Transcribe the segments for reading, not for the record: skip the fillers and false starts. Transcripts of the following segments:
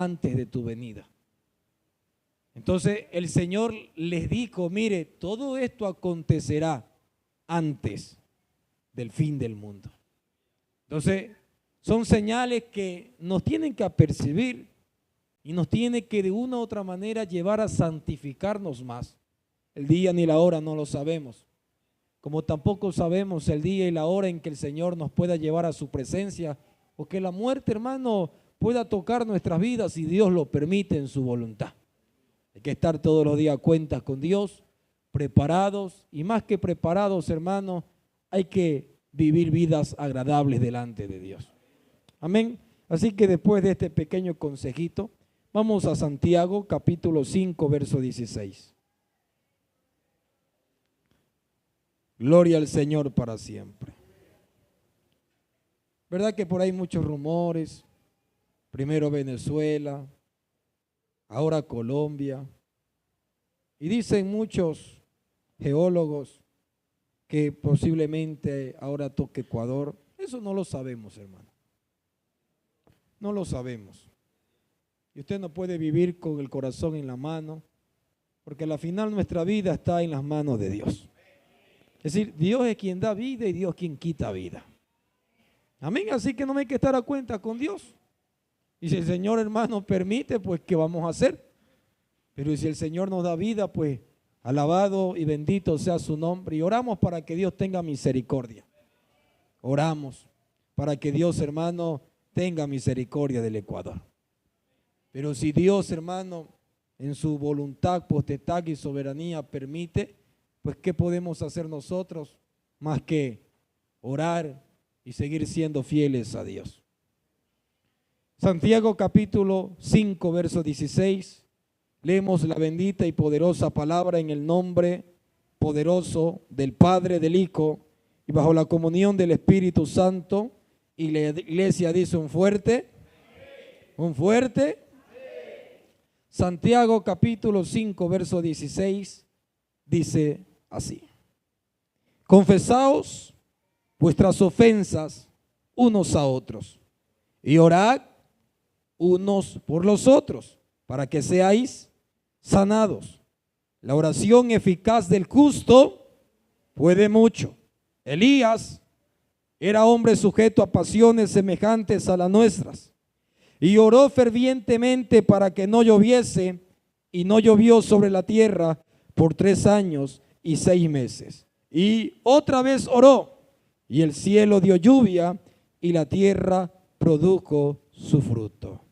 antes de tu venida. Entonces el Señor les dijo, mire, todo esto acontecerá antes del fin del mundo. Entonces son señales que nos tienen que apercibir y nos tiene que de una u otra manera llevar a santificarnos más. El día ni la hora no lo sabemos, como tampoco sabemos el día y la hora en que el Señor nos pueda llevar a su presencia, o que la muerte, hermano, pueda tocar nuestras vidas si Dios lo permite en su voluntad. Hay que estar todos los días a cuentas con Dios, preparados, y más que preparados, hermano, hay que vivir vidas agradables delante de Dios. Amén. Así que después de este pequeño consejito, vamos a Santiago capítulo 5, verso 16. Gloria al Señor para siempre. ¿Verdad que por ahí muchos rumores? Primero Venezuela, ahora Colombia. Y dicen muchos geólogos que posiblemente ahora toque Ecuador. Eso no lo sabemos, hermano. No lo sabemos. Y usted no puede vivir con el corazón en la mano, porque al final nuestra vida está en las manos de Dios. Es decir, Dios es quien da vida y Dios quien quita vida. Amén. Así que no hay que estar a cuenta con Dios. Y si el Señor, hermano, permite, pues ¿qué vamos a hacer? Pero si el Señor nos da vida, pues alabado y bendito sea su nombre. Y oramos para que Dios tenga misericordia. Oramos para que Dios, hermano, tenga misericordia del Ecuador. Pero si Dios, hermano, en su voluntad, potestad y soberanía permite, pues ¿qué podemos hacer nosotros más que orar y seguir siendo fieles a Dios? Santiago capítulo 5, verso 16, leemos la bendita y poderosa palabra en el nombre poderoso del Padre, del Hijo y bajo la comunión del Espíritu Santo. Y la iglesia dice un fuerte. Santiago capítulo 5, verso 16, dice así: confesaos vuestras ofensas unos a otros y orad unos por los otros para que seáis sanados. La oración eficaz del justo puede mucho. Elías era hombre sujeto a pasiones semejantes a las nuestras y oró fervientemente para que no lloviese, y no llovió sobre la tierra por 3 años y 6 meses. Y otra vez oró, y el cielo dio lluvia, y la tierra produjo su fruto.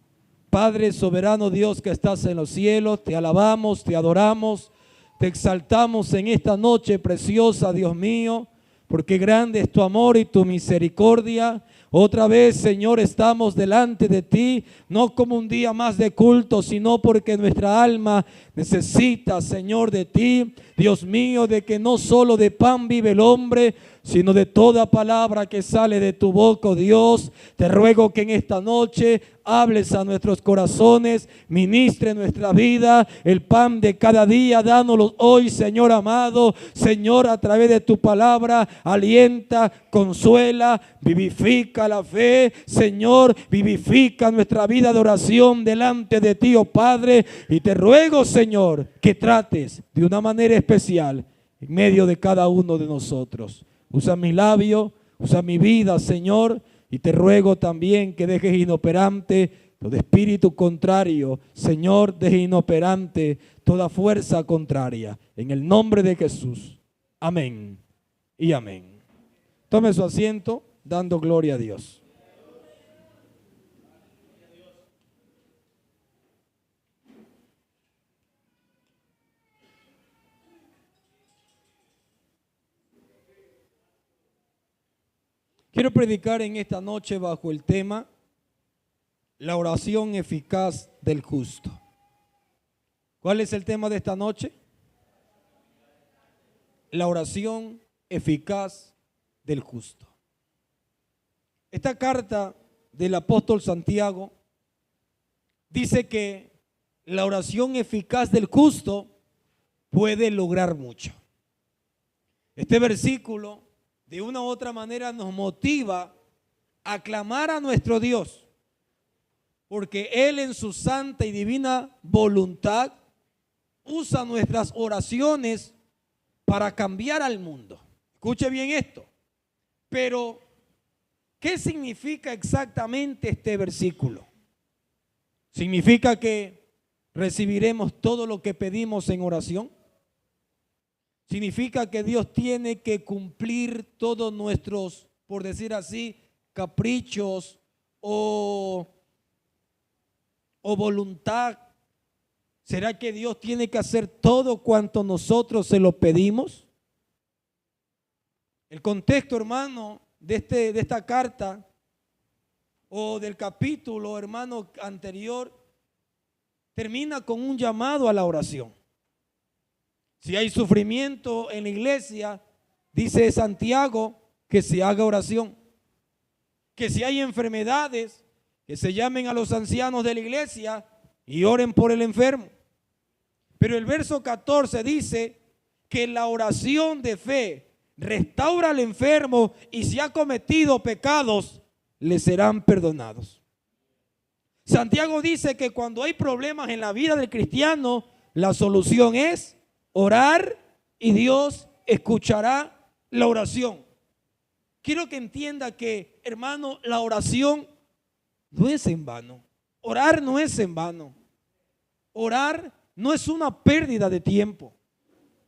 Padre soberano Dios que estás en los cielos, te alabamos, te adoramos, te exaltamos en esta noche preciosa, Dios mío, porque grande es tu amor y tu misericordia. Otra vez, Señor, estamos delante de ti, no como un día más de culto, sino porque nuestra alma necesita, Señor, de ti, Dios mío, de que no solo de pan vive el hombre, sino de toda palabra que sale de tu boca, oh Dios. Te ruego que en esta noche hables a nuestros corazones, ministre nuestra vida, el pan de cada día, dánoslo hoy, Señor amado. Señor, a través de tu palabra, alienta, consuela, vivifica la fe. Señor, vivifica nuestra vida de oración delante de ti, oh Padre. Y te ruego, Señor, que trates de una manera especial en medio de cada uno de nosotros. Usa mi labio, usa mi vida, Señor, y te ruego también que dejes inoperante todo espíritu contrario. Señor, deje inoperante toda fuerza contraria. En el nombre de Jesús. Amén y amén. Tome su asiento, dando gloria a Dios. Quiero predicar en esta noche bajo el tema la oración eficaz del justo. ¿Cuál es el tema de esta noche? La oración eficaz del justo. Esta carta del apóstol Santiago dice que la oración eficaz del justo puede lograr mucho. Este versículo de una u otra manera nos motiva a clamar a nuestro Dios, porque Él en su santa y divina voluntad usa nuestras oraciones para cambiar al mundo. Escuche bien esto. Pero, ¿qué significa exactamente este versículo? ¿Significa que recibiremos todo lo que pedimos en oración? ¿Significa que Dios tiene que cumplir todos nuestros, por decir así, caprichos o voluntad? ¿Será que Dios tiene que hacer todo cuanto nosotros se lo pedimos? El contexto, hermano, de esta carta o del capítulo, hermano, anterior, termina con un llamado a la oración. Si hay sufrimiento en la iglesia, dice Santiago, que se haga oración. Que si hay enfermedades, que se llamen a los ancianos de la iglesia y oren por el enfermo. Pero el verso 14 dice que la oración de fe restaura al enfermo y si ha cometido pecados, le serán perdonados. Santiago dice que cuando hay problemas en la vida del cristiano, la solución es orar y Dios escuchará la oración. Quiero que entienda que, hermano, la oración no es en vano. Orar no es en vano. Orar no es una pérdida de tiempo.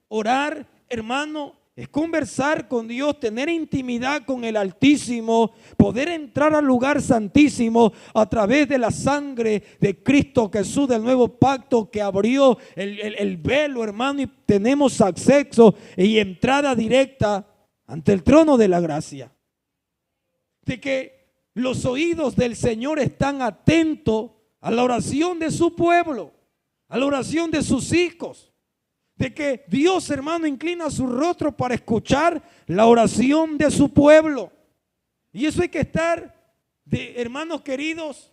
Orar, hermano, es conversar con Dios, tener intimidad con el Altísimo, poder entrar al lugar santísimo a través de la sangre de Cristo Jesús del nuevo pacto que abrió el velo, hermano, y tenemos acceso y entrada directa ante el trono de la gracia. De que los oídos del Señor están atentos a la oración de su pueblo, a la oración de sus hijos. De que Dios, hermano, inclina su rostro para escuchar la oración de su pueblo. Y eso hay que estar, hermanos queridos,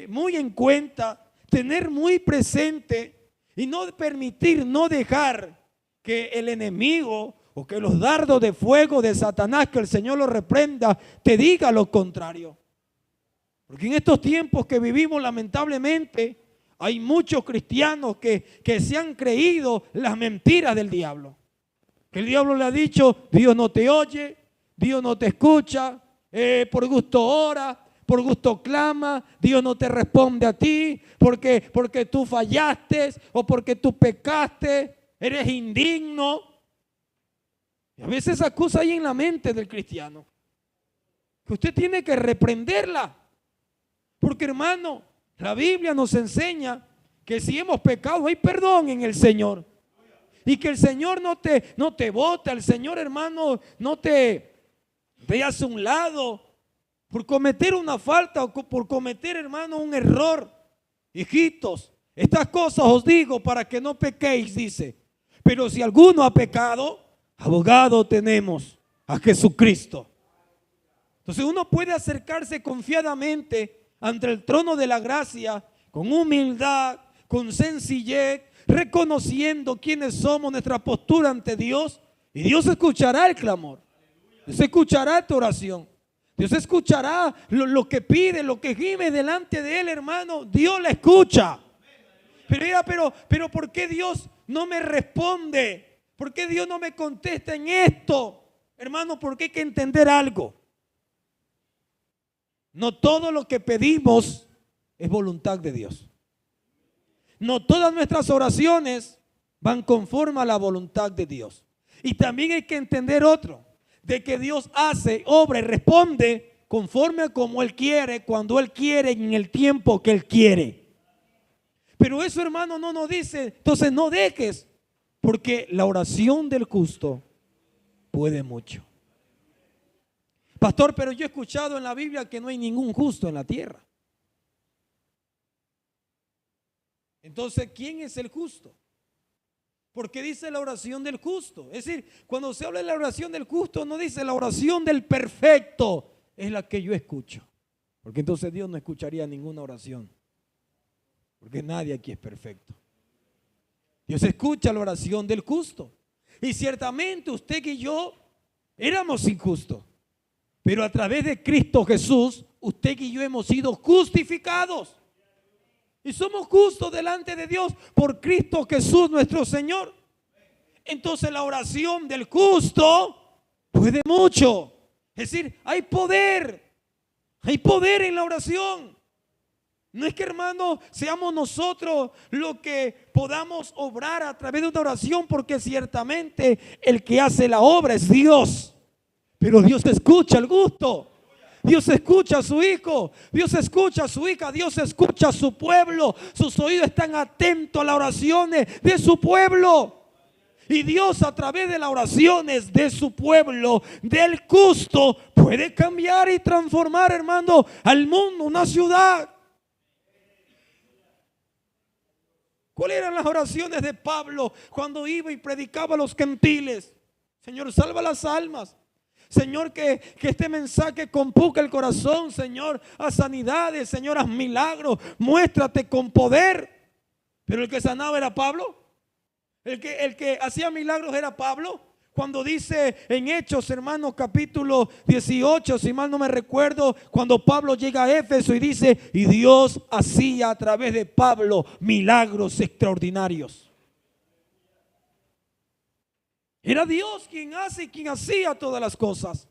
muy en cuenta, tener muy presente y no permitir, no dejar que el enemigo o que los dardos de fuego de Satanás, que el Señor lo reprenda, te diga lo contrario. Porque en estos tiempos que vivimos, lamentablemente, hay muchos cristianos que se han creído las mentiras del diablo. Que el diablo le ha dicho, Dios no te oye, Dios no te escucha, por gusto ora, por gusto clama, Dios no te responde a ti, porque tú fallaste o porque tú pecaste, eres indigno. Y a veces acusa ahí en la mente del cristiano, que usted tiene que reprenderla. Porque, hermano, la Biblia nos enseña que si hemos pecado hay perdón en el Señor. Y que el Señor no te bota, el Señor, hermano, no te hace un lado por cometer una falta o por cometer, hermano, un error. Hijitos, estas cosas os digo para que no pequéis, dice. Pero si alguno ha pecado, abogado tenemos a Jesucristo. Entonces uno puede acercarse confiadamente ante el trono de la gracia, con humildad, con sencillez, reconociendo quiénes somos, nuestra postura ante Dios, y Dios escuchará el clamor. Dios escuchará tu oración. Dios escuchará lo que pide, lo que gime delante de Él, hermano. Dios la escucha. Pero ¿por qué Dios no me responde? ¿Por qué Dios no me contesta en esto? Hermano, porque hay que entender algo. No todo lo que pedimos es voluntad de Dios. No todas nuestras oraciones van conforme a la voluntad de Dios. Y también hay que entender otro, de que Dios hace, obra y responde conforme a como Él quiere, cuando Él quiere, en el tiempo que Él quiere. Pero eso, hermano, no nos dice, entonces no dejes, porque la oración del justo puede mucho. Pastor, pero yo he escuchado en la Biblia que no hay ningún justo en la tierra. Entonces, ¿quién es el justo? Porque dice la oración del justo. Es decir, cuando se habla de la oración del justo, no dice la oración del perfecto, es la que yo escucho. Porque entonces Dios no escucharía ninguna oración. Porque nadie aquí es perfecto. Dios escucha la oración del justo. Y ciertamente usted y yo éramos injustos. Pero a través de Cristo Jesús, usted y yo hemos sido justificados. Y somos justos delante de Dios por Cristo Jesús nuestro Señor. Entonces la oración del justo puede mucho. Es decir, hay poder en la oración. No es que, hermano, seamos nosotros los que podamos obrar a través de una oración, porque ciertamente el que hace la obra es Dios. Pero Dios escucha el gusto. Dios escucha a su hijo, Dios escucha a su hija, Dios escucha a su pueblo. Sus oídos están atentos a las oraciones de su pueblo. Y Dios, a través de las oraciones de su pueblo, del justo, puede cambiar y transformar, hermano, al mundo, una ciudad. ¿Cuáles eran las oraciones de Pablo cuando iba y predicaba a los gentiles? Señor, salva las almas. Señor, que este mensaje compuque el corazón. Señor, haz sanidades. Señor, haz milagros. Muéstrate con poder. Pero el que sanaba era Pablo. El que hacía milagros era Pablo. Cuando dice en Hechos, hermanos, capítulo 18, si mal no me recuerdo, cuando Pablo llega a Éfeso y dice, y Dios hacía a través de Pablo milagros extraordinarios. Era Dios quien hace y quien hacía todas las cosas.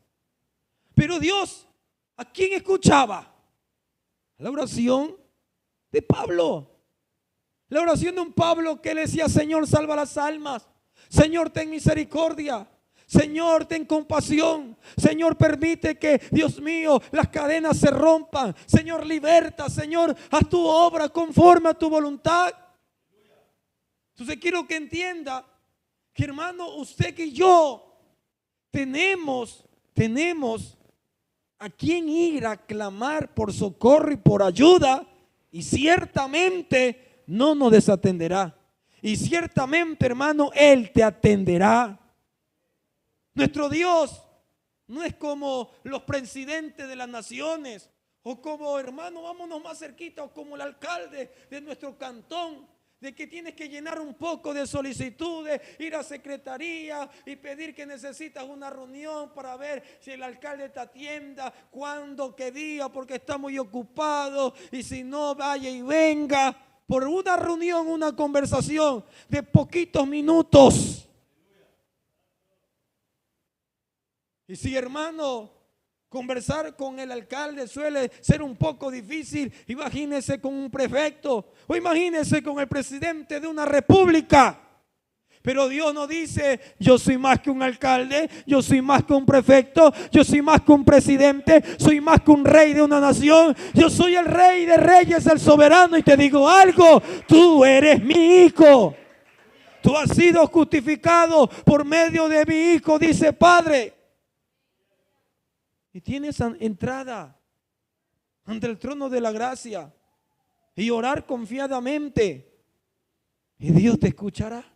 Pero Dios, ¿a quién escuchaba? La oración de Pablo. La oración de un Pablo que le decía, Señor, salva las almas. Señor, ten misericordia. Señor, ten compasión. Señor, permite que, Dios mío, las cadenas se rompan. Señor, liberta. Señor, haz tu obra conforme a tu voluntad. Entonces quiero que entienda que, hermano, usted y yo tenemos a quien ir a clamar por socorro y por ayuda, y ciertamente no nos desatenderá. Y ciertamente, hermano, Él te atenderá. Nuestro Dios no es como los presidentes de las naciones, o como, hermano, vámonos más cerquita, o como el alcalde de nuestro cantón, de que tienes que llenar un poco de solicitudes, ir a secretaría y pedir que necesitas una reunión para ver si el alcalde te atienda, cuándo, qué día, porque está muy ocupado, y si no, vaya y venga. Por una reunión, una conversación de poquitos minutos. Y si, hermano, conversar con el alcalde suele ser un poco difícil, imagínese con un prefecto, o imagínese con el presidente de una república. Pero Dios no dice, yo soy más que un alcalde, yo soy más que un prefecto, yo soy más que un presidente, soy más que un rey de una nación. Yo soy el rey de reyes, el soberano, y te digo algo, tú eres mi hijo. Tú has sido justificado por medio de mi hijo, dice Padre. Y tienes entrada ante el trono de la gracia y orar confiadamente, y Dios te escuchará.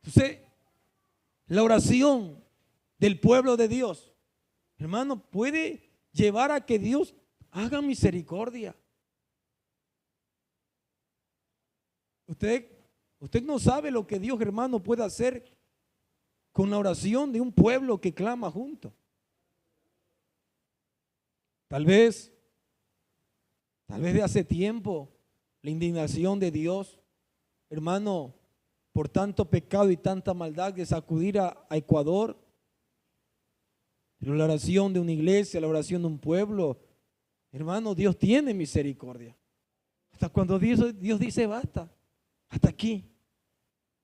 Entonces, la oración del pueblo de Dios, hermano, puede llevar a que Dios haga misericordia. Usted no sabe lo que Dios, hermano, puede hacer con la oración de un pueblo que clama junto. Tal vez de hace tiempo, la indignación de Dios, hermano, por tanto pecado y tanta maldad, de sacudir a Ecuador. Pero la oración de una iglesia, la oración de un pueblo, hermano, Dios tiene misericordia. Hasta cuando Dios dice basta, hasta aquí.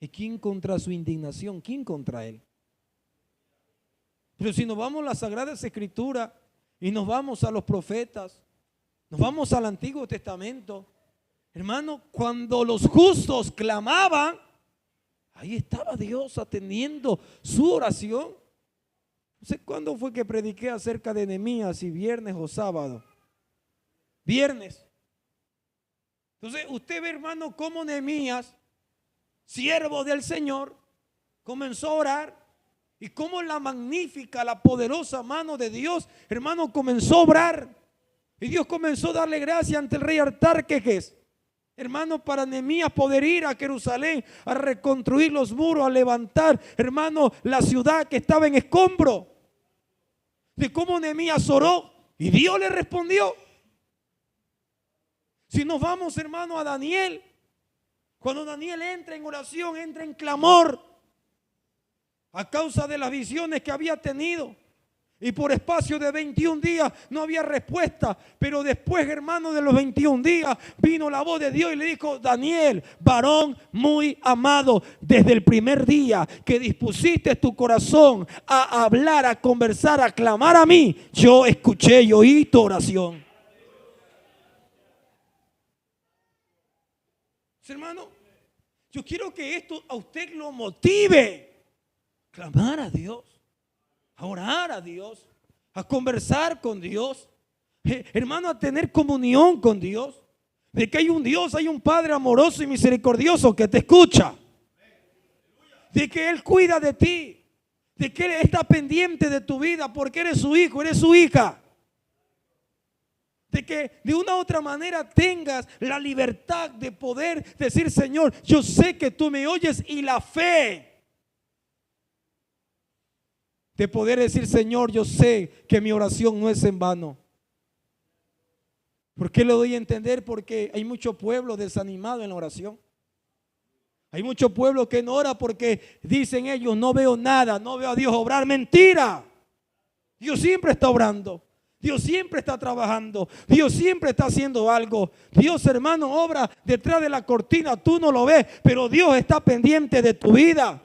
¿Y quién contra su indignación? ¿Quién contra Él? Pero si nos vamos a las Sagradas Escrituras y nos vamos a los profetas, nos vamos al Antiguo Testamento, hermano, cuando los justos clamaban, ahí estaba Dios atendiendo su oración. No sé cuándo fue que prediqué acerca de Nehemías, si viernes o sábado. Viernes. Entonces usted ve, hermano, cómo Nehemías, siervo del Señor, comenzó a orar, y cómo la magnífica, la poderosa mano de Dios, hermano, comenzó a obrar. Y Dios comenzó a darle gracia ante el rey Artajerjes, hermano, para Nehemías poder ir a Jerusalén a reconstruir los muros, a levantar, hermano, la ciudad que estaba en escombro. de cómo Nehemías oró y Dios le respondió. Si nos vamos, hermano, a Daniel, cuando Daniel entra en oración, entra en clamor a causa de las visiones que había tenido. Y por espacio de 21 días no había respuesta. Pero después, hermano, de los 21 días vino la voz de Dios y le dijo: Daniel, varón muy amado, desde el primer día que dispusiste tu corazón a hablar, a conversar, a clamar a mí, yo escuché y oí tu oración. Hermano, yo quiero que esto a usted lo motive. Clamar a Dios, a orar a Dios, a conversar con Dios, hermano, a tener comunión con Dios, de que hay un Dios, hay un Padre amoroso y misericordioso que te escucha, de que Él cuida de ti, de que Él está pendiente de tu vida porque eres su hijo, eres su hija, de que de una u otra manera tengas la libertad de poder decir: Señor, yo sé que tú me oyes, y la fe de poder decir: Señor, yo sé que mi oración no es en vano. ¿Por qué lo doy a entender? Porque hay mucho pueblo desanimado en la oración. Hay mucho pueblo que no ora porque dicen ellos: no veo nada, no veo a Dios obrar. Mentira. Dios siempre está obrando. Dios siempre está trabajando. Dios siempre está haciendo algo. Dios, hermano, obra detrás de la cortina. Tú no lo ves, pero Dios está pendiente de tu vida.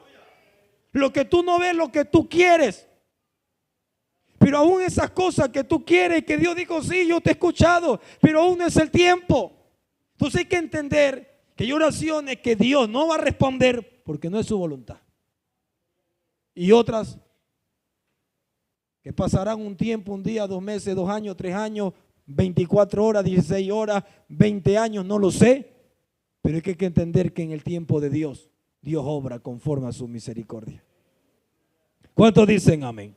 Lo que tú no ves, lo que tú quieres. Pero aún esas cosas que tú quieres, que Dios dijo: sí, yo te he escuchado, pero aún no es el tiempo. Entonces hay que entender que hay oraciones que Dios no va a responder porque no es su voluntad. Y otras que pasarán un tiempo, un día, 2 meses, 2 años, 3 años, 24 horas, 16 horas, 20 años, no lo sé. Pero hay que entender que en el tiempo de Dios, Dios obra conforme a su misericordia. ¿Cuántos dicen amén?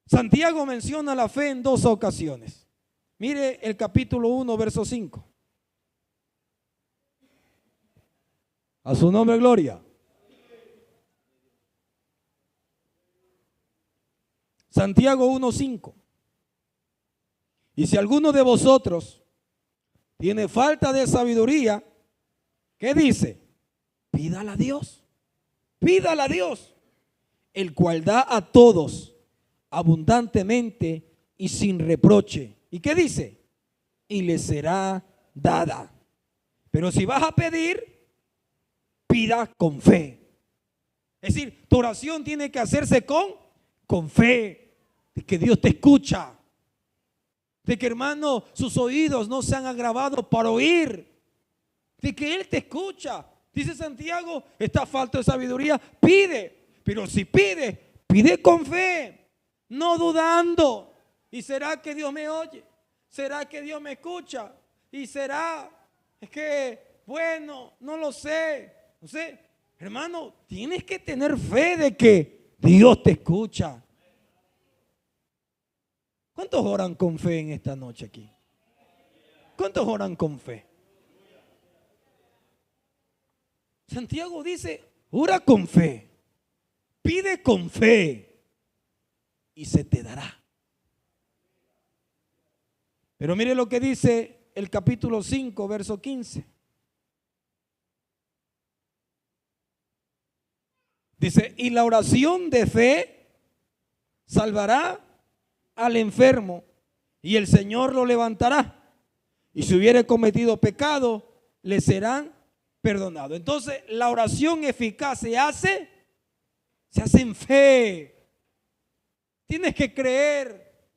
Santiago menciona la fe en 2 ocasiones. Mire el capítulo 1, verso 5. A su nombre, gloria. Santiago 1:5. Y si alguno de vosotros tiene falta de sabiduría, ¿qué dice? Pídala a Dios. Pídala a Dios, el cual da a todos abundantemente y sin reproche. ¿Y qué dice? Y le será dada. Pero si vas a pedir, pida con fe. Es decir, tu oración tiene que hacerse con fe, de que Dios te escucha, de que, hermano, sus oídos no se han agravado para oír, de que Él te escucha. Dice Santiago: está falta de sabiduría, pide, pero si pide, pide con fe, no dudando. ¿Y será que Dios me oye? ¿Será que Dios me escucha? ¿Y será? Es que, bueno, no lo sé. No sé, hermano, tienes que tener fe de que Dios te escucha. ¿Cuántos oran con fe en esta noche aquí? ¿Cuántos oran con fe? Santiago dice: ora con fe, pide con fe y se te dará. Pero mire lo que dice el capítulo 5, verso 15. Dice: y la oración de fe salvará al enfermo, y el Señor lo levantará, y si hubiere cometido pecado, le serán perdonados. Entonces, la oración eficaz se hace en fe. Tienes que creer.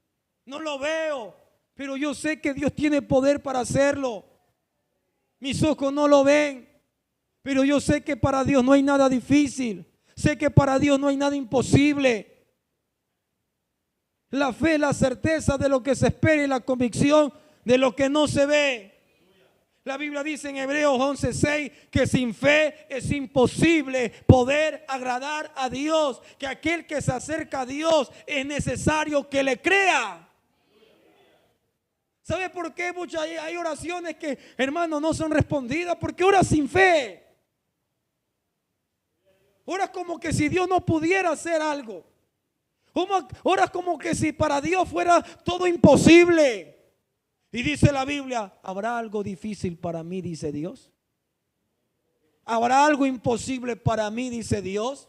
No lo veo, pero yo sé que Dios tiene poder para hacerlo. Mis ojos no lo ven, pero yo sé que para Dios no hay nada difícil. Sé que para Dios no hay nada imposible. La fe, la certeza de lo que se espera y la convicción de lo que no se ve. La Biblia dice en Hebreos 11:6 que sin fe es imposible poder agradar a Dios, que aquel que se acerca a Dios es necesario que le crea. ¿Sabe por qué hay oraciones que, hermano, no son respondidas? Porque oras sin fe. Oras como que si Dios no pudiera hacer algo. Oras como que si para Dios fuera todo imposible. Y dice la Biblia, ¿habrá algo difícil para mí? Dice Dios. ¿Habrá algo imposible para mí? Dice Dios.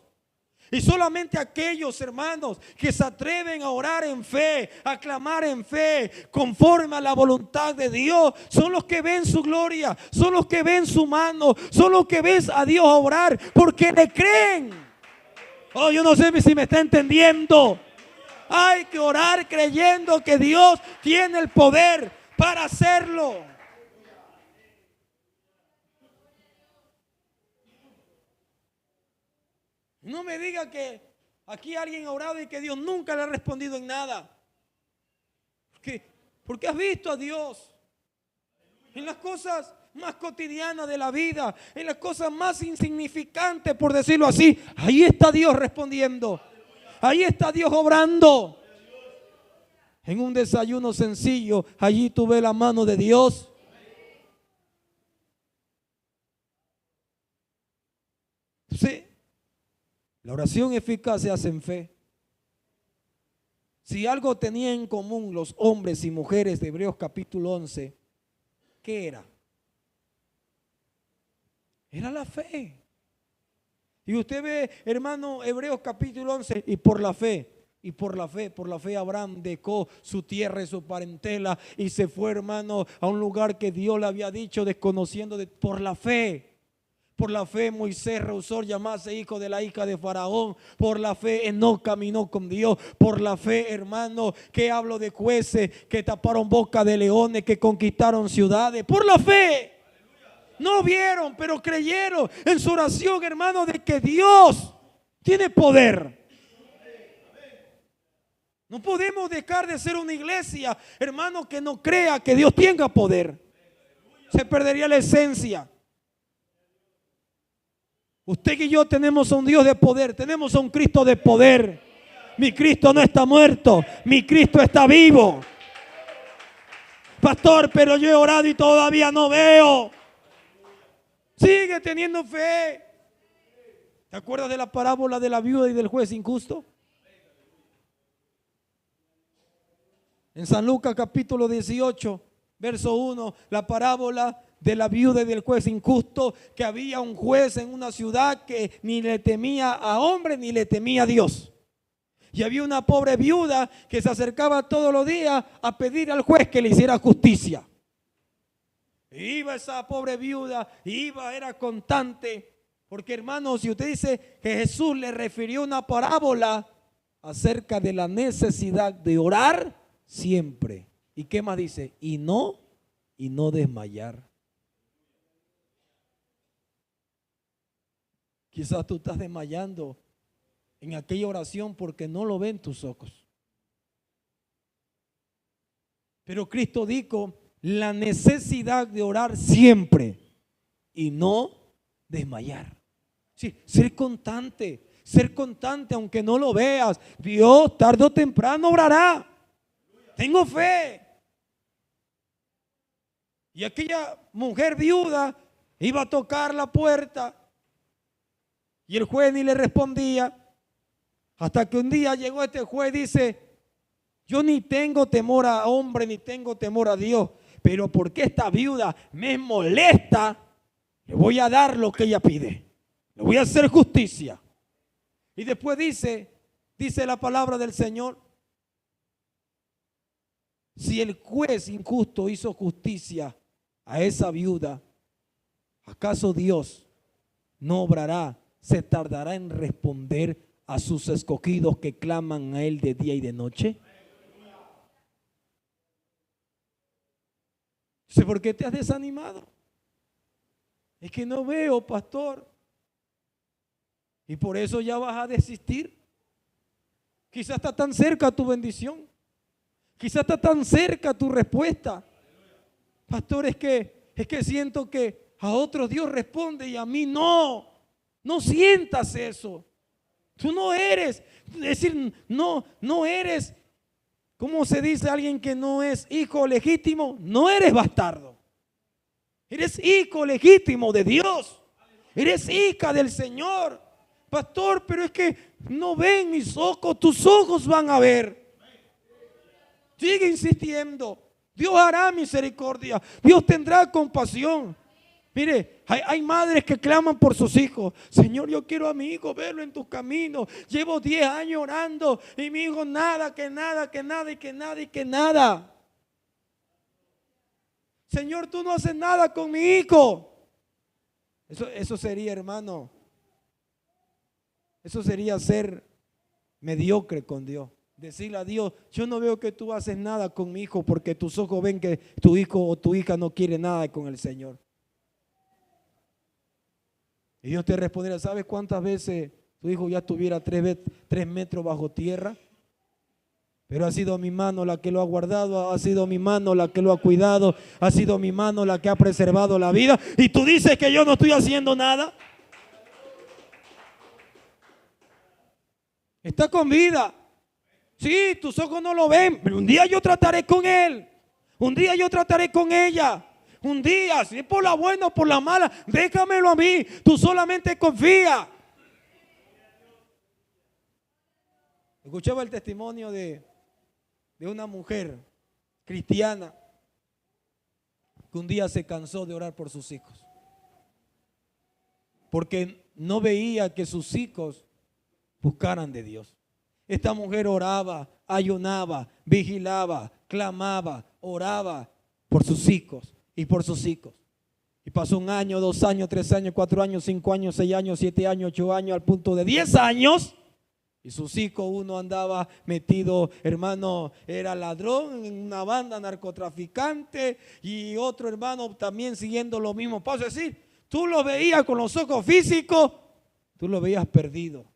Y solamente aquellos hermanos que se atreven a orar en fe, a clamar en fe, conforme a la voluntad de Dios, son los que ven su gloria, son los que ven su mano, son los que ven a Dios orar, porque le creen. Oh, yo no sé si me está entendiendo. Hay que orar creyendo que Dios tiene el poder para hacerlo. No me diga que aquí alguien ha orado y que Dios nunca le ha respondido en nada. Porque has visto a Dios en las cosas más cotidianas de la vida, en las cosas más insignificantes, por decirlo así. Ahí está Dios respondiendo. Ahí está Dios obrando. En un desayuno sencillo, allí tuve la mano de Dios. Sí. La oración eficaz se hace en fe. Si algo tenían en común los hombres y mujeres de Hebreos capítulo 11, ¿qué era? Era la fe. Y usted ve, hermano, Hebreos capítulo 11, y por la fe Abraham dejó su tierra y su parentela y se fue, hermano, a un lugar que Dios le había dicho, desconociendo por la fe. Por la fe Moisés rehusó llamarse hijo de la hija de Faraón. Por la fe Enoc caminó con Dios. Por la fe, hermano, que hablo de jueces que taparon boca de leones, que conquistaron ciudades. Por la fe. No vieron, pero creyeron en su oración, hermano, de que Dios tiene poder. No podemos dejar de ser una iglesia, hermano, que no crea que Dios tenga poder. Se perdería la esencia. Usted y yo tenemos a un Dios de poder, tenemos a un Cristo de poder. Mi Cristo no está muerto, mi Cristo está vivo. Pastor, pero yo he orado y todavía no veo. Sigue teniendo fe. ¿Te acuerdas de la parábola de la viuda y del juez injusto? En San Lucas capítulo 18, verso 1, la parábola de la viuda y del juez injusto, que había un juez en una ciudad que ni le temía a hombre ni le temía a Dios. Y había una pobre viuda que se acercaba todos los días a pedir al juez que le hiciera justicia. Iba esa pobre viuda, era constante. Porque, hermanos, si usted dice que Jesús le refirió una parábola acerca de la necesidad de orar siempre. ¿Y qué más dice? Y no desmayar. Quizás tú estás desmayando en aquella oración porque no lo ven tus ojos. Pero Cristo dijo la necesidad de orar siempre y no desmayar. Sí, ser constante aunque no lo veas. Dios tarde o temprano obrará. Tengo fe. Y aquella mujer viuda iba a tocar la puerta y el juez ni le respondía, hasta que un día llegó este juez y dice: yo ni tengo temor a hombre ni tengo temor a Dios, pero porque esta viuda me molesta, le voy a dar lo que ella pide, le voy a hacer justicia. Y después dice la palabra del Señor: si el juez injusto hizo justicia a esa viuda, ¿acaso Dios no obrará, se tardará en responder a sus escogidos que claman a Él de día y de noche? Dice: ¿por qué te has desanimado? Es que no veo, pastor. Y por eso ya vas a desistir. Quizás está tan cerca tu bendición. Quizás está tan cerca tu respuesta. Pastor, es que siento que a otros Dios responde y a mí no. No sientas eso. Tú no eres, es decir, no eres, ¿cómo se dice alguien que no es hijo legítimo? No eres bastardo. Eres hijo legítimo de Dios. Eres hija del Señor. Pastor, pero es que No ven mis ojos, tus ojos van a ver. Sigue insistiendo. Dios hará misericordia. Dios tendrá compasión. Mire, hay madres que claman por sus hijos. Señor, yo quiero a mi hijo verlo en tus caminos. Llevo 10 años orando y mi hijo nada, que nada, que nada y que nada y que nada. Señor, tú no haces nada con mi hijo. Eso sería, hermano, eso sería ser mediocre con Dios. Decirle a Dios, yo no veo que tú haces nada con mi hijo porque tus ojos ven que tu hijo o tu hija no quiere nada con el Señor. Y Dios te responderá, ¿sabes cuántas veces tu hijo ya estuviera 3 metros bajo tierra? Pero ha sido mi mano la que lo ha guardado, ha sido mi mano la que lo ha cuidado, ha sido mi mano la que ha preservado la vida. Y tú dices que yo no estoy haciendo nada. Está con vida. Sí, tus ojos no lo ven, pero un día yo trataré con él. Un día yo trataré con ella. Un día, si es por la buena o por la mala, déjamelo a mí. Tú solamente confía. Escuchaba el testimonio de una mujer cristiana que un día se cansó de orar por sus hijos. Porque no veía que sus hijos buscaran de Dios. Esta mujer oraba, ayunaba, vigilaba, clamaba, oraba por sus hijos y por sus hijos. Y pasó 1 año, 2 años, 3 años, 4 años, 5 años, 6 años, 7 años, 8 años, al punto de 10 años. Y sus hijos, uno andaba metido, hermano, era ladrón en una banda narcotraficante, y otro hermano también siguiendo lo mismo pasos. Es decir, tú lo veías con los ojos físicos, tú lo veías perdido.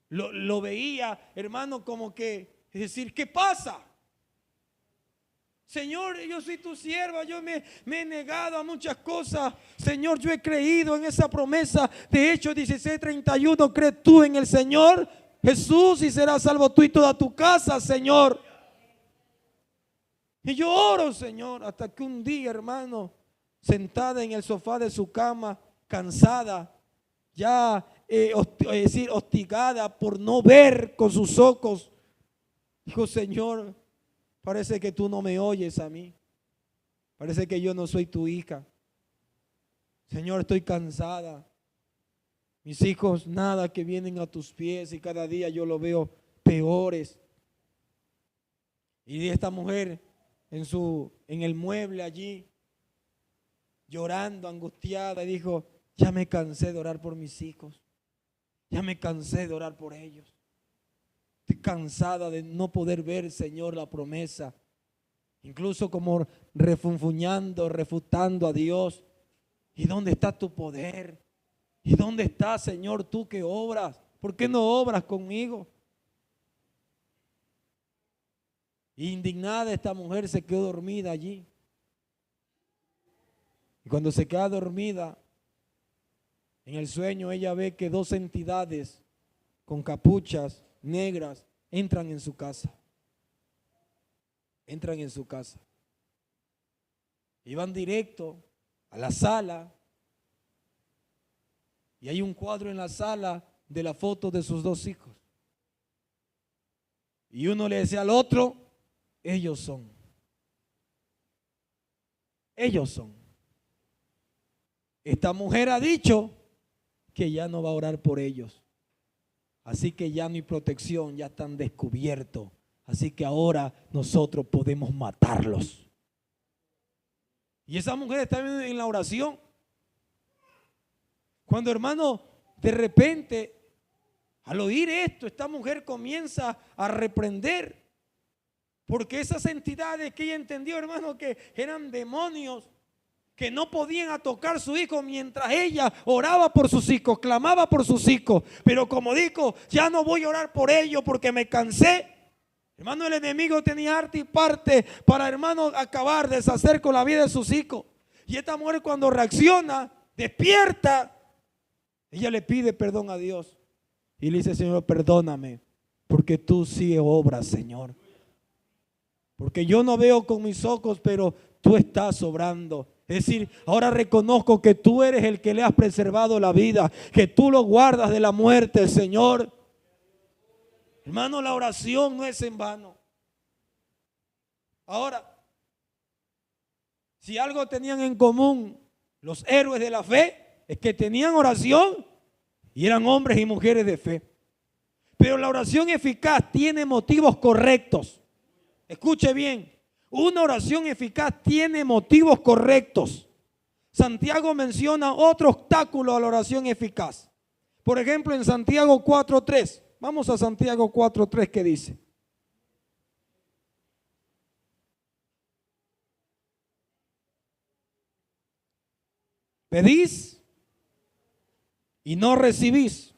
Lo veía, hermano, como que, es decir, ¿qué pasa? Señor, yo soy tu sierva, yo me he negado a muchas cosas. Señor, yo he creído en esa promesa de Hechos 16:31. ¿Crees tú en el Señor Jesús y serás salvo tú y toda tu casa, Señor? Y yo oro, Señor, hasta que un día, hermano, sentada en el sofá de su cama, cansada, ya es decir, hostigada por no ver con sus ojos, dijo: Señor, parece que tú no me oyes a mí. Parece que yo no soy tu hija. Señor, estoy cansada. Mis hijos nada que vienen a tus pies y cada día yo lo veo peores. Y esta mujer en el mueble allí, llorando, angustiada, y dijo: ya me cansé de orar por mis hijos. Ya me cansé de orar por ellos. Estoy cansada de no poder ver, Señor, la promesa. Incluso como refunfuñando, refutando a Dios. ¿Y dónde está tu poder? ¿Y dónde está, Señor, tú que obras? ¿Por qué no obras conmigo? Indignada, esta mujer se quedó dormida allí. Y cuando se queda dormida, en el sueño ella ve que 2 entidades con capuchas negras entran en su casa. Entran en su casa. Y van directo a la sala. Y hay un cuadro en la sala de la foto de sus 2 hijos. Y uno le decía al otro: ellos son. Ellos son. Esta mujer ha dicho que ya no va a orar por ellos. Así que ya no hay protección, ya están descubiertos. Así que ahora nosotros podemos matarlos. Y esa mujer está en la oración. Cuando, hermano, de repente, al oír esto, esta mujer comienza a reprender. Porque esas entidades que ella entendió, hermano, que eran demonios, que no podían tocar a su hijo mientras ella oraba por sus hijos, clamaba por sus hijos. Pero como dijo: ya no voy a orar por ellos porque me cansé. Hermano, el enemigo tenía arte y parte para, hermano, acabar, deshacer con la vida de sus hijos. Y esta mujer, cuando reacciona, despierta, ella le pide perdón a Dios y le dice: Señor, perdóname, porque tú sí obras, Señor. Porque yo no veo con mis ojos, pero tú estás obrando. Es decir, ahora reconozco que tú eres el que le has preservado la vida, que tú lo guardas de la muerte, Señor. Hermano, la oración no es en vano. Ahora, si algo tenían en común los héroes de la fe, es que tenían oración y eran hombres y mujeres de fe. Pero la oración eficaz tiene motivos correctos. Escuche bien, una oración eficaz tiene motivos correctos. Santiago menciona otro obstáculo a la oración eficaz. Por ejemplo, en Santiago 4:3. Vamos a Santiago 4:3, ¿qué dice? Pedís y no recibís,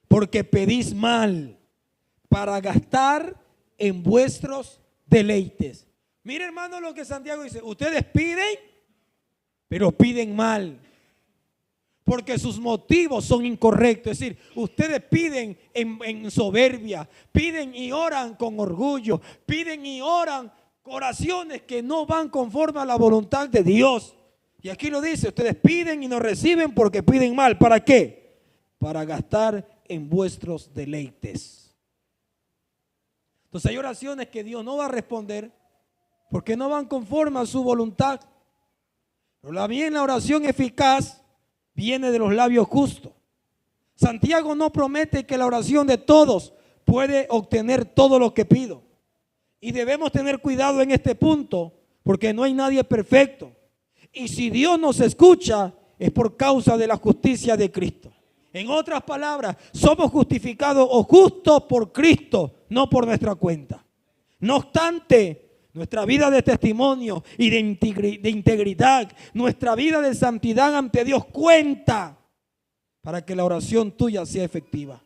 porque pedís mal para gastar en vuestros deleites. Mire, hermano, lo que Santiago dice. Ustedes piden, pero piden mal, porque sus motivos son incorrectos. Es decir, ustedes piden en soberbia, piden y oran con orgullo, piden y oran oraciones que no van conforme a la voluntad de Dios. Y aquí lo dice, ustedes piden y no reciben porque piden mal. ¿Para qué? Para gastar en vuestros deleites. Entonces hay oraciones que Dios no va a responder porque no van conforme a su voluntad. Pero la oración eficaz viene de los labios justos. Santiago no promete que la oración de todos puede obtener todo lo que pido. Y debemos tener cuidado en este punto porque no hay nadie perfecto. Y si Dios nos escucha, es por causa de la justicia de Cristo. En otras palabras, somos justificados o justos por Cristo, no por nuestra cuenta. No obstante, nuestra vida de testimonio y de integridad, nuestra vida de santidad ante Dios cuenta para que la oración tuya sea efectiva.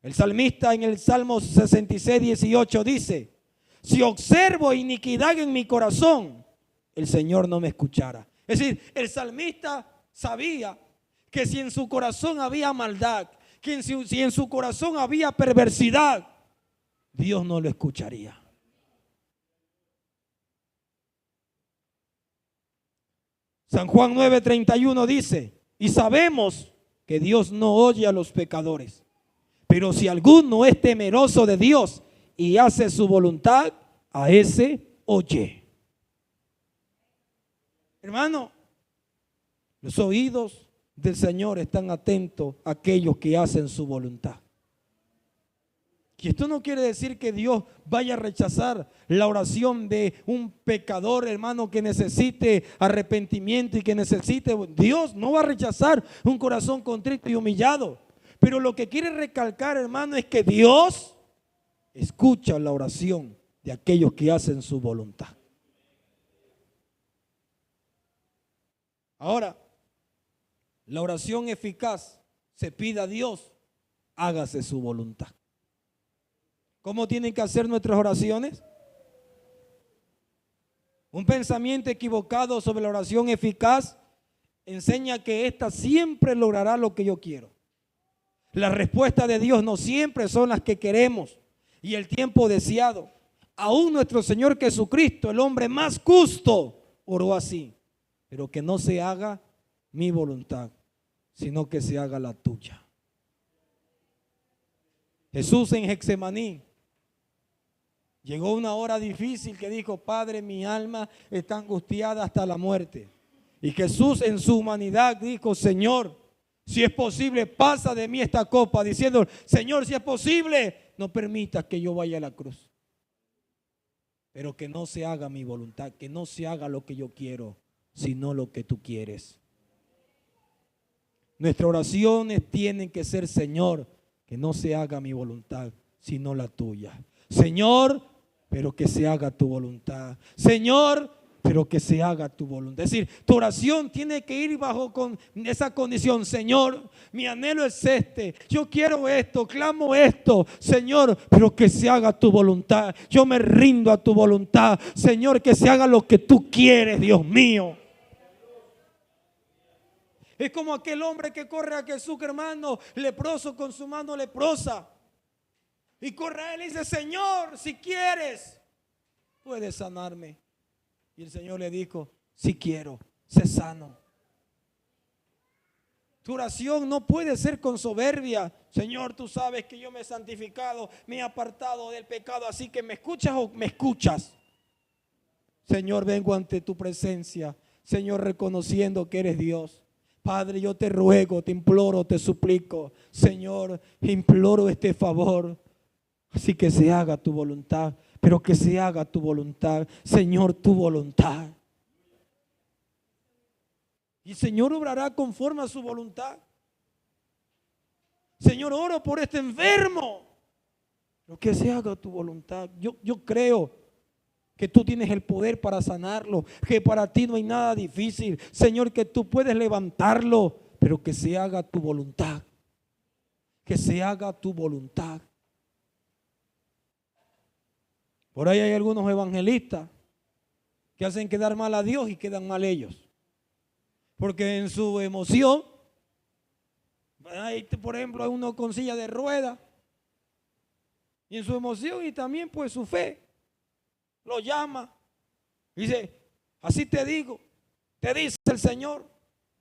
El salmista en el Salmo 66:18 dice: si observo iniquidad en mi corazón, el Señor no me escuchará. Es decir, el salmista sabía que si en su corazón había maldad, que si en su corazón había perversidad, Dios no lo escucharía. San Juan 9:31 dice: y sabemos que Dios no oye a los pecadores, pero si alguno es temeroso de Dios y hace su voluntad, a ese oye. Hermano, los oídos del Señor están atentos a aquellos que hacen su voluntad. Y esto no quiere decir que Dios vaya a rechazar la oración de un pecador, hermano, que necesite arrepentimiento y que necesite. Dios no va a rechazar un corazón contrito y humillado. Pero lo que quiere recalcar, hermano, es que Dios escucha la oración de aquellos que hacen su voluntad. Ahora, la oración eficaz se pide a Dios, hágase su voluntad. ¿Cómo tienen que hacer nuestras oraciones? Un pensamiento equivocado sobre la oración eficaz enseña que ésta siempre logrará lo que yo quiero. Las respuestas de Dios no siempre son las que queremos y el tiempo deseado. Aún nuestro Señor Jesucristo, el hombre más justo, oró así: pero que no se haga mi voluntad, sino que se haga la tuya. Jesús en Getsemaní llegó una hora difícil que dijo: Padre, mi alma está angustiada hasta la muerte. Y Jesús en su humanidad dijo: Señor, si es posible, pasa de mí esta copa, diciendo: Señor, si es posible, no permitas que yo vaya a la cruz, pero que no se haga mi voluntad, que no se haga lo que yo quiero, sino lo que tú quieres. Nuestras oraciones tienen que ser: Señor, que no se haga mi voluntad, sino la tuya. Señor, pero que se haga tu voluntad. Señor, pero que se haga tu voluntad. Es decir, tu oración tiene que ir bajo con esa condición: Señor, mi anhelo es este, yo quiero esto, clamo esto, Señor, pero que se haga tu voluntad. Yo me rindo a tu voluntad, Señor, que se haga lo que tú quieres, Dios mío. Es como aquel hombre que corre a Jesús, hermano, leproso, con su mano leprosa. Y corre a él y dice: Señor, si quieres, puedes sanarme. Y el Señor le dijo: si quiero, sé sano. Tu oración no puede ser con soberbia. Señor, tú sabes que yo me he santificado, me he apartado del pecado, así que ¿me escuchas o me escuchas? Señor, vengo ante tu presencia, Señor, reconociendo que eres Dios. Padre, yo te ruego, te imploro, te suplico, Señor, imploro este favor. Así que se haga tu voluntad, pero que se haga tu voluntad, Señor, tu voluntad. Y el Señor obrará conforme a su voluntad. Señor, oro por este enfermo, pero que se haga tu voluntad. Yo creo que tú tienes el poder para sanarlo, que para ti no hay nada difícil. Señor, que tú puedes levantarlo, pero que se haga tu voluntad. Que se haga tu voluntad. Por ahí hay algunos evangelistas que hacen quedar mal a Dios y quedan mal ellos. Porque en su emoción, hay, por ejemplo, hay uno con silla de ruedas, y en su emoción y también pues su fe, lo llama, dice, así te digo, te dice el Señor,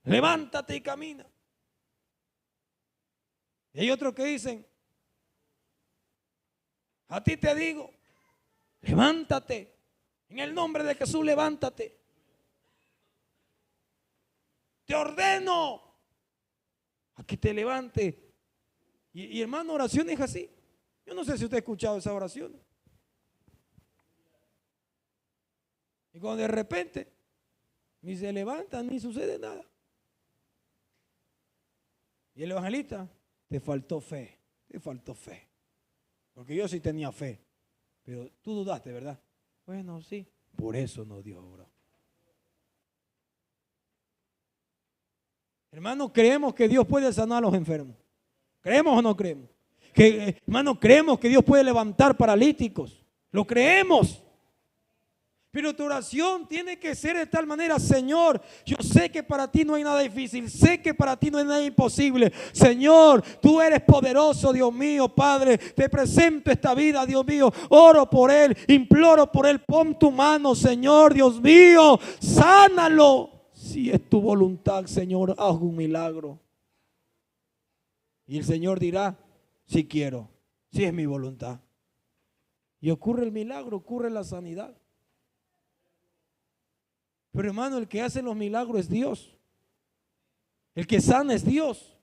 levántate y camina. Y hay otros que dicen, a ti te digo, levántate, en el nombre de Jesús levántate. Te ordeno a que te levante. Y hermano, oración es así. Yo no sé si usted ha escuchado esa oración. Y cuando de repente ni se levanta ni sucede nada. Y el evangelista, te faltó fe, te faltó fe. Porque yo sí tenía fe, pero tú dudaste, ¿verdad? Bueno, sí, por eso no Dios obró. Hermano, creemos que Dios puede sanar a los enfermos. ¿Creemos o no creemos? Hermano, creemos que Dios puede levantar paralíticos. Lo creemos. Pero tu oración tiene que ser de tal manera, Señor, yo sé que para ti no hay nada difícil, sé que para ti no hay nada imposible. Señor, tú eres poderoso, Dios mío, Padre, te presento esta vida, Dios mío, oro por él, imploro por él, pon tu mano, Señor, Dios mío, sánalo. Si es tu voluntad, Señor, haz un milagro. Y el Señor dirá, si quiero, si es mi voluntad. Y ocurre el milagro, ocurre la sanidad. Pero hermano, el que hace los milagros es Dios. El que sana es Dios.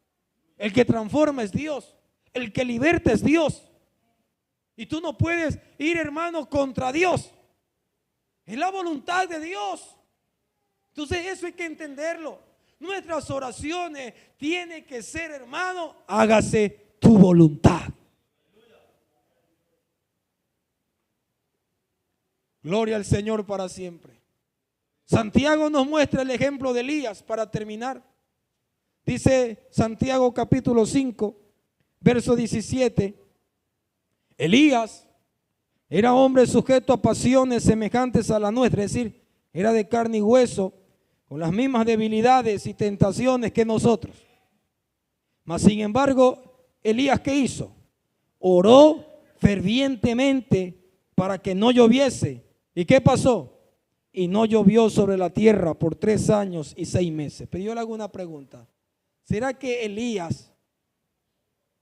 El que transforma es Dios. El que liberta es Dios. Y tú no puedes ir, hermano, contra Dios. Es la voluntad de Dios. Entonces eso hay que entenderlo. Nuestras oraciones tienen que ser, hermano, hágase tu voluntad. Gloria al Señor para siempre. Santiago nos muestra el ejemplo de Elías para terminar. Dice Santiago capítulo 5, verso 17. Elías era hombre sujeto a pasiones semejantes a la nuestra, es decir, era de carne y hueso, con las mismas debilidades y tentaciones que nosotros. Mas sin embargo, Elías, ¿qué hizo? Oró fervientemente para que no lloviese. ¿Y qué pasó? Y no llovió sobre la tierra por 3 años y 6 meses. Pero yo le hago una pregunta. ¿Será que Elías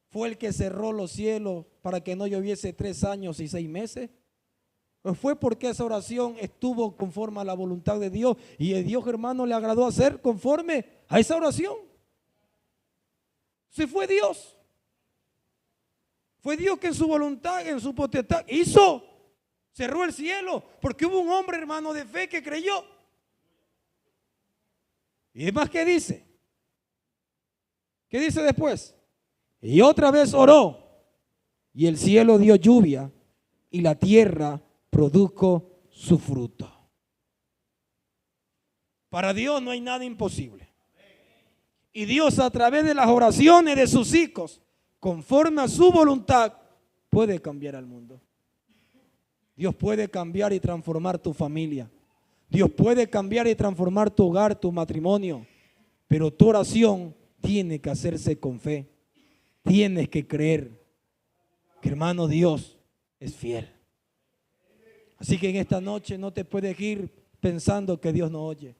fue el que cerró los cielos para que no lloviese 3 años y 6 meses? Pues fue porque esa oración estuvo conforme a la voluntad de Dios. Y a Dios, hermano, le agradó hacer conforme a esa oración. Se fue Dios. Fue Dios que en su voluntad, en su potestad, hizo. Cerró el cielo. Porque hubo un hombre, hermano, de fe que creyó. Y es más, ¿qué dice? ¿Qué dice después? Y otra vez oró. Y el cielo dio lluvia. Y la tierra produjo su fruto. Para Dios no hay nada imposible. Y Dios, a través de las oraciones de sus hijos, conforme a su voluntad, puede cambiar al mundo. Dios puede cambiar y transformar tu familia. Dios puede cambiar y transformar tu hogar, tu matrimonio. Pero tu oración tiene que hacerse con fe. Tienes que creer que, hermano, Dios es fiel. Así que en esta noche no te puedes ir pensando que Dios no oye.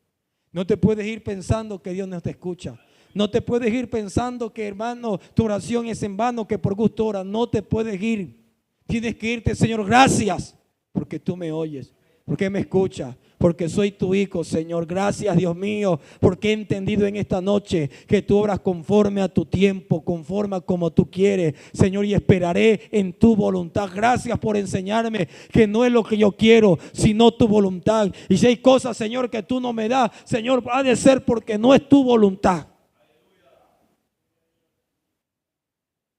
No te puedes ir pensando que Dios no te escucha. No te puedes ir pensando que, hermano, tu oración es en vano, que por gusto oras. No te puedes ir. Tienes que irte, Señor, gracias, porque tú me oyes, porque me escuchas, porque soy tu hijo, Señor. Gracias, Dios mío, porque he entendido en esta noche que tú obras conforme a tu tiempo, conforme a como tú quieres, Señor, y esperaré en tu voluntad. Gracias por enseñarme que no es lo que yo quiero, sino tu voluntad. Y si hay cosas, Señor, que tú no me das, Señor, ha de ser porque no es tu voluntad.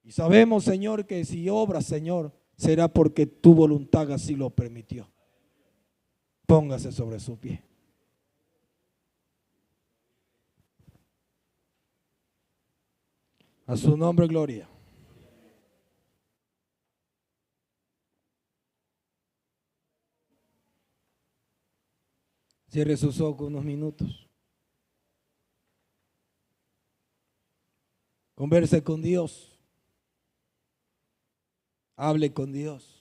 Y sabemos, Señor, que si obras, Señor, será porque tu voluntad así lo permitió. Póngase sobre su pie. A su nombre, gloria. Cierre sus ojos unos minutos. Converse con Dios. Hable con Dios.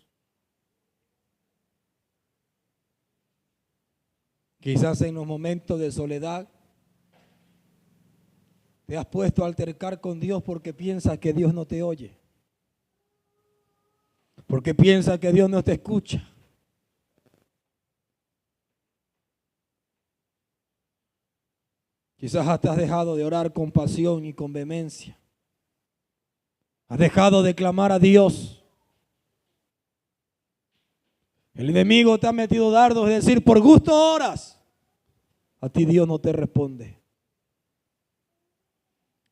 Quizás en los momentos de soledad te has puesto a altercar con Dios porque piensas que Dios no te oye, porque piensas que Dios no te escucha. Quizás hasta has dejado de orar con pasión y con vehemencia. Has dejado de clamar a Dios. El enemigo te ha metido dardos, es decir, por gusto oras. A ti Dios no te responde.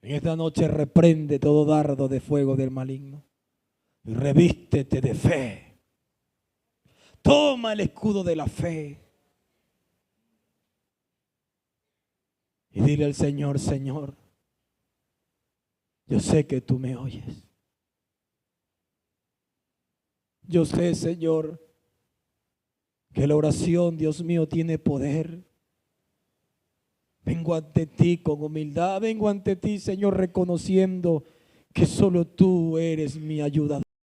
En esta noche reprende todo dardo de fuego del maligno y revístete de fe. Toma el escudo de la fe y dile al Señor: Señor, yo sé que tú me oyes. Yo sé, Señor, que la oración, Dios mío, tiene poder. Vengo ante ti con humildad, vengo ante ti, Señor, reconociendo que solo tú eres mi ayudador.